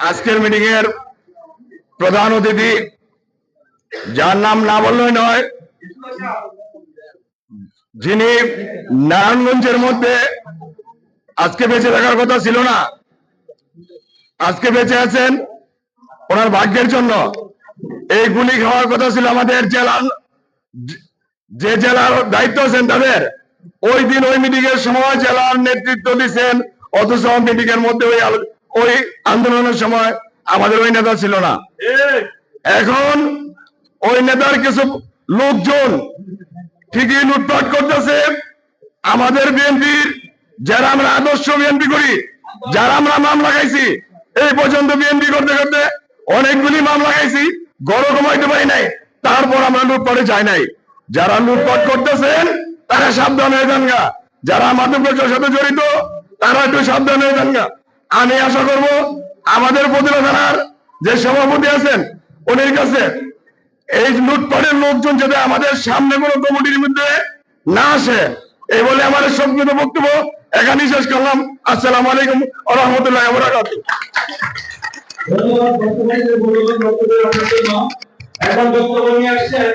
আজকের মিটিং এর প্রধান অতিথি, যার নাম না বললেই নয়, যিনি নারায়ণগঞ্জের মধ্যে আজকে বেঁচে থাকার কথা ছিল না, আজকে বেঁচে আছেন ওনার ভাগ্যের জন্য। এই গুলি খাওয়ার কথা ছিল আমাদের জেলার, যে জেলার দায়িত্ব আছেন তাদের। ওই দিন ওই মিটিং এর সময় জেলার নেতৃত্ব দিচ্ছেন, অথচ মিটিং এর মধ্যে ওই আন্দোলনের সময় আমাদের ওই নেতা ছিল না। এখন ওই নেতার কিছু লোকজন ঠিকই লুটপাট করতেছে আমাদের বিএনপির, যারা আমরা আদর্শ বিএনপি করি, যারা আমরা মামলা খাইছি, এই পর্যন্ত বিএনপি করতে করতে অনেকগুলি মামলা খাইছি, গড় কমাইতে পারি নাই, তারপর আমরা লুটপাটে যাই নাই। যারা লুটপাট করতেছেন তারা সাবধান হয়ে যান গা, যারা মাদকের সাথে জড়িত তারা একটু সাবধান হয়ে যান গা। আমি আশা করব আমাদের উপজেলা থানার যে সভাপতি আছেন উনির কাছে এই লুটপাটের লোকজন যাতে আমাদের সামনে কোনো কমিটির মধ্যে না আসে, এই বলে আমার সংক্ষিপ্ত বক্তব্য এখানে শেষ করলাম। আসসালামু আলাইকুম ওয়া রাহমাতুল্লাহি ওয়া বারাকাতুহু। এখন বক্তব্য নিয়ে আসছেন